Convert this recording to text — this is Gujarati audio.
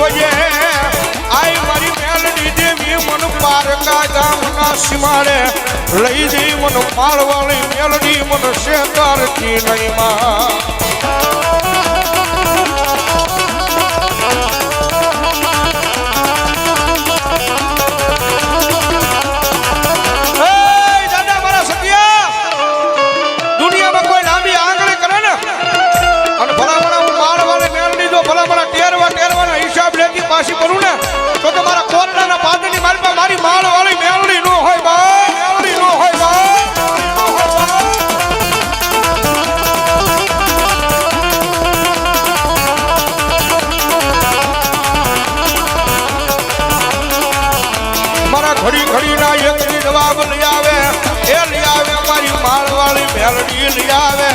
જોજે આઈ મારી મેલડી દેવી મન પારકા ગામના સીમાડે લઈ જઈ મન માળવાળી મેલડી મન શેતારથી નહીં માં પાછી કરું ને તો તમારા કોરડાના પાદરની માલમાં મારી માળ વાળી મેલડી નો હોય બા મેલડી નો હોય બા મારા ઘડી ઘડી ના એક જવાબ લઈ આવે એ લઈ આવે મારી માળ વાળી મેલડી લઈ આવે